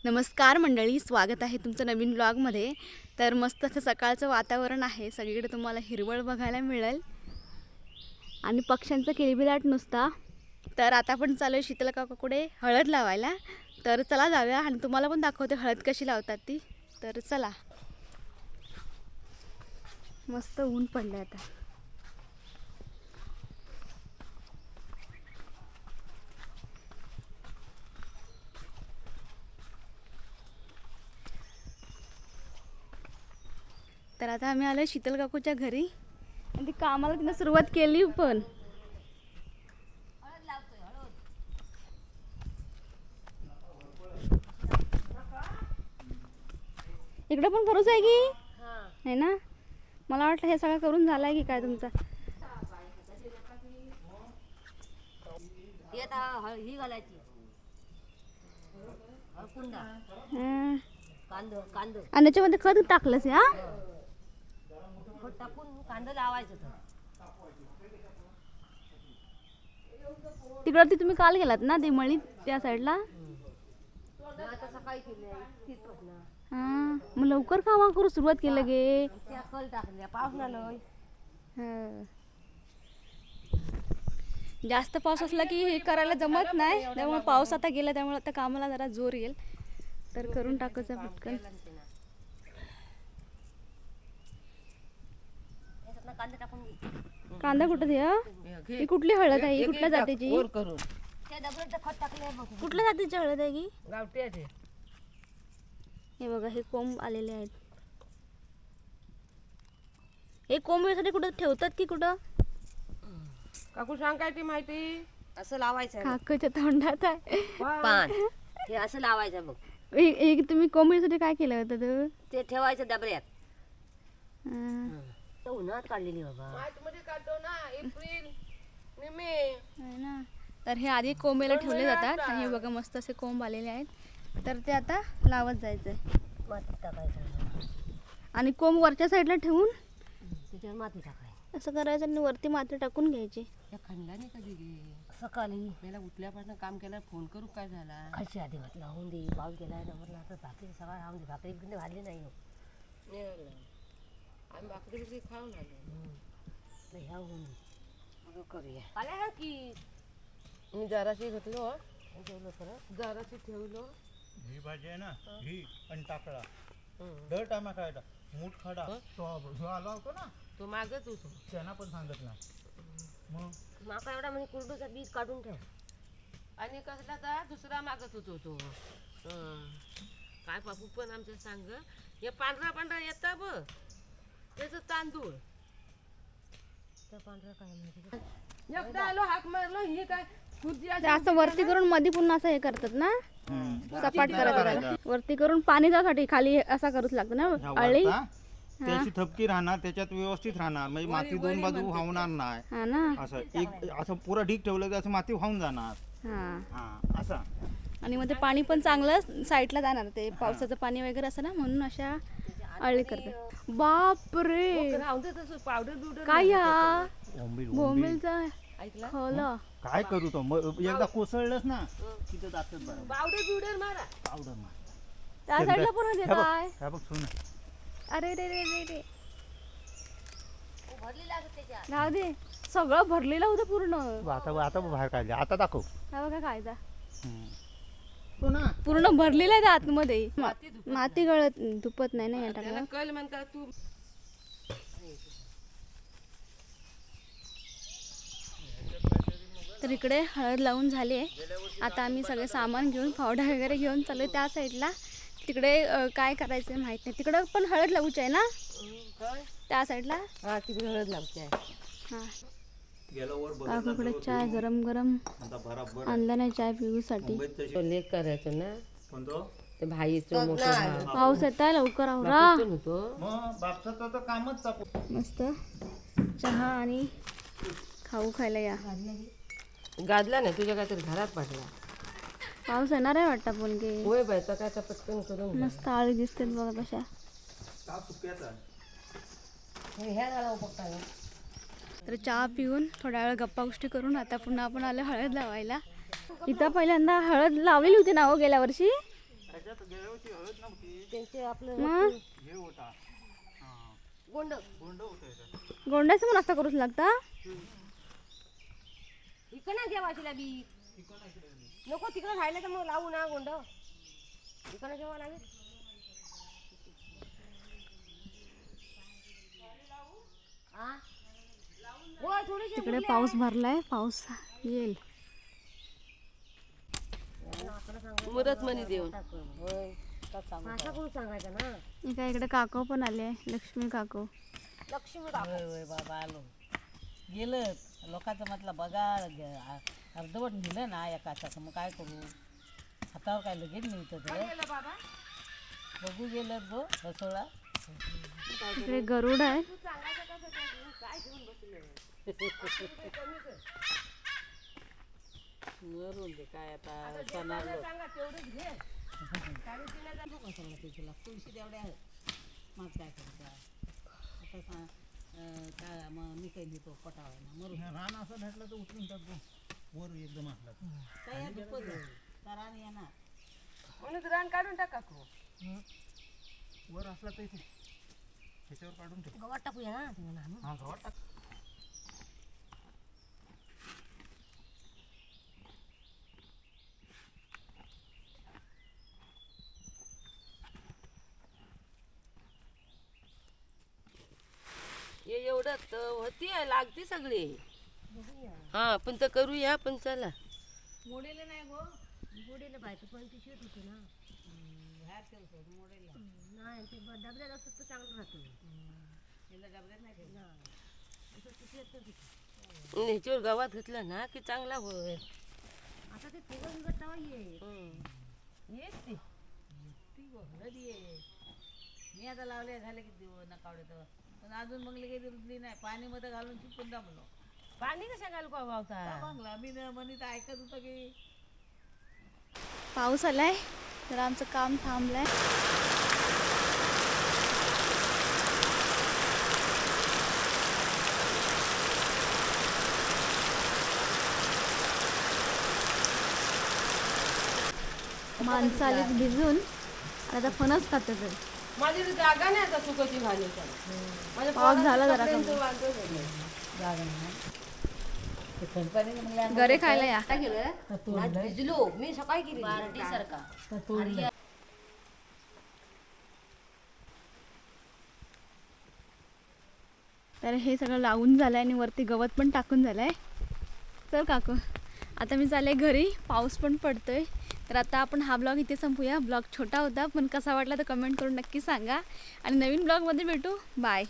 नमस्कार मंडळी, स्वागत आहे तुमचं नवीन ब्लॉगमध्ये। तर मस्त असं सकाळचं वातावरण आहे, सगळीकडे तुम्हाला हिरवळ बघायला मिळेल आणि पक्ष्यांचा किलबिलाट नुसता। तर आता आपण चालू आहे शीतल काकाकडे हळद लावायला। तर चला जाऊया आणि तुम्हाला पण दाखवते हळद कशी लावतात ती। तर चला, मस्त ऊन पडले आता। तर आता आम्ही आलो शीतल काकूच्या घरी आणि ती कामाला तिने सुरुवात केली पण। इकडे पण करूच आहे की है ना? मला वाटलं हे सगळं करून झालंय की काय तुमचा? ही घालायची आणि त्याच्यामध्ये खत टाकलंस हा? खत टाकून कांदा लावायचं तर तिकडे तुम्ही काल गेलात ना ती मळी त्या साईडला? आता सकाळी केली हा, मग लवकर कामा करू सुरुवात केलं गे। त्या कल टाकल्या पाऊस नाही जास्त पाऊस असला की हे करायला जमत नाही, त्यामुळे पाऊस आता गेला त्यामुळे आता कामाला जरा जोर येईल। तर करून टाकायचं पटकन। कांदा टाकून घे। कांदा कुठं द्या? ही कुठली हळद आहे? कुठल्या जातीची? त्या डबऱ्याचं खत टाकले बघ। कुठल्या जातीची हळद आहे की? गावठी आहे ते। हे बघा, हे कोंब आलेले आहेत। हे कोंब यासाठी कुठं ठेवतात की कुठं? काकू सांग काय ती माहिती? असं लावायचं काकूच्या तोंडात आहे पान, हे असं लावायचं बघ। तुम्ही कोंब यासाठी काय केलं होतं तू? ते ठेवायचं डबऱ्यात। हा. उन्हात काढलेली बाबा, मार्च मध्ये काढतो ना, एप्रिल मे ना। तर हे आधी कोंबेला ठेवले जातात आणि हे बघा मस्त असे कोंब आलेले आहेत। तर ते आता लावत जायचंय, माती टाकायचं आणि कोंब वरच्या साईडला ठेवून त्याच्यावर माती टाकायची। असं करायचं आणि वरती माती टाकून घ्यायची। त्या खणला नाही कधी गे? सकाळी पहिला उठल्यापासून काम केलं, फोन करू काय झाला? खालची आधी म्हटलं होऊन दे, पाऊस गेलाय डबरला, आता भाकरी सगळं राहून दे, भाकरी बिकरी भाजली नाही हो। आम्ही भाकरी बिकरी खाऊन आलो। ह्या होऊन दे, मग करूया। आल्या की मी जराशी घेतलो, ठेवलं खरं जराशी ठेवलो। ही भाजी आहे ना, ही आणि टाकळा दर टायमा खायचा मूठ खडा तो आला होता ना, तो मागत होतो, त्यांना पण सांगत नाही। मग माका एवढा म्हणजे कुरडूचा बीज काढून ठेव। आणि कसला तर दुसरा मागत होतो तो। काय बापू पण आमचं सांग, हे पांढरा पांढरा येता ब त्याचं तांदूळ। त्या पांढरा काय माहिती? एकदा आलो हाक मारलो, हे काय खुर्ची ते असं वरती करून मध्ये पुन्हा असं हे करतात ना, सपाट करायचं त्याला। वरती करून पाणी जासाठी खाली असा करूच लागतं ना अळी। त्याची थपकी राहणार, त्याच्यात व्यवस्थित राहणार, म्हणजे माती दोन बाजू वाहणार नाही। हा ना, असं एक असं पुरा ढीक ठेवलं की असं माती वाहून जाणार। हा। असा आणि मग ते पाणी पण चांगलं साईडला जाणार, ते पावसाचं पाणी वगैरे असं ना, म्हणून अशा अळी करतात। बापरे, राहून दे तसं पावडर बिवडर काय या बोंबील बोंबीलचा ऐकला खोलं काय करू तो? मग एकदा कोसळलंच ना तिथं जातात बरं, पावडर बिवडर मारा। पावडर मार। त्या साईडला पण होते काय? हे बघ सुन, अरे रे रे रे रे, भरली लागत त्याच्यात। राहू दे, सगळं भरलेलं होतं पूर्ण। आता बाहेर काढले, आता दाखव। हा बघा कायदा तो ना पूर्ण भरलेलं आहे आतमध्ये। माती गळत धुपत नाही ना या त्याला टाकलं। कल म्हणतात तू। तर इकडे हळद लावून झाली आहे। आता आम्ही सगळे सामान घेऊन पावडर वगैरे घेऊन चालू त्या साईडला। तिकडे काय करायचं माहित नाही, तिकडे पण हळद लावूची आहे ना त्या साईडला? हा, तिकडे हळद लावते आहे। हा, काकूकडे चाय गरम गरम आणला नाही चाय पिऊसाठी। लेक करायचं ना ते भाईचं मोठं पाऊस येत आहे, लवकर आवरा। होतो। मग बापसाचं तर कामच चापू। मस्त चहा आणि खाऊ खायला या। गाजला नाही तुझ्या काहीतरी घरात पडला। पाऊस येणार आहे वाटतं पण की होय बाय, तर काय पटकन करून मस्त आळी दिसते बघा कशा। ह्या झाला पक्का तर चहा पिऊन थोड्या वेळ गप्पा गोष्टी करून आता पुन्हा आपण आलो हळद लावायला। इथं पहिल्यांदा हळद लावलेली होती ना हो गेल्या वर्षी? ह्याच्यात गेल्या वर्षी हळद नव्हती, त्यांचे आपलं मग हे होता गोंड गोंड होतं ह्याच्यात. गोंड्याचं पण रस्ता करूच लागता. इकडं ना घ्या वाशीला बी नको तिकडं राहिलं तर मग लावू ना गोंड इकडं जेव्हा लागेल हा हो थोडीशी तिकडे पाऊस भरलाय, पाऊस येईल. मुदत मनी देऊन भाषा करून सांगायचं ना एका इकडे काकू पण आले, लक्ष्मी काकू. लक्ष्मी होय होय बाबा आलो गेलं लोकांचं म्हटलं बघा अर्धवट नेलं ना एकाचं मग काय करू हातावर काय लगेच मिळतं तर बाबा बघू गेलं गो बसवला इकडे गरुड आहे. वरून दे काय आता सणाला सांगा तेवढंच घे तुला तुळशी तेवढ्या आहेत मग काय करता आता सांग काय मग मी काही लिहितो पटावा ना मरू रान असं भेटलं तर उचलून टाकतो वर एकदम असला तर. काय दुखत कारण येणार म्हणून रान काढून टाका तू वर असला तर इथे ह्याच्यावर काढून ठेव. गवत टाकूया ना तुम्हाला हा गवत टाक. हे एवढं तर होती लागते सगळी हा पण तर करूया पण चला मोडेले नाही गो गुडीला बायको पण ती शेत होती ना बाहेर ठेवतो मोडेला नाही ते डबऱ्यात असतं तर चांगलं राहतं तिला डबऱ्यात नाही ठेवलं ह्याच्यावर गावात घेतलं ना की चांगला होय आता ते फुगं बिगत तवा ये येत ते ती गो नदी आहे मी आता लावले झाले किती दिवस नकावडे तर पण अजून मग काही रुजली नाही पाणी मध्ये घालून चुकून दाबलो पाणी कशा घालू का गावता बंगला मी म्हणत ऐकत होतं की पाऊस आलाय तर आमचं काम थांबलंय. माणसं आलीत भिजून आणि आता फणस खातात. माझी तर जागा नाही आता सुकाची घालायची माझ्या पाऊस झाला जरा कपड्यांचं कमी. वांदो झालंय. जागा नाही ते खणपाणी म्हणलं गरे खायला या. काय केलं आज भिजलो मी सकाळी गेली पार्टी सारखा तर हे सगळं लावून झालंय आणि वरती गवत पण टाकून झालंय. चल काकू आता मी चालले घरी, पाऊस पण पडतोय. तर आता आपण हा ब्लॉग इथे संपूया. ब्लॉग छोटा होता पण कसा वाटला तर कमेंट करून नक्की सांगा आणि नवीन ब्लॉगमध्ये भेटू. बाय.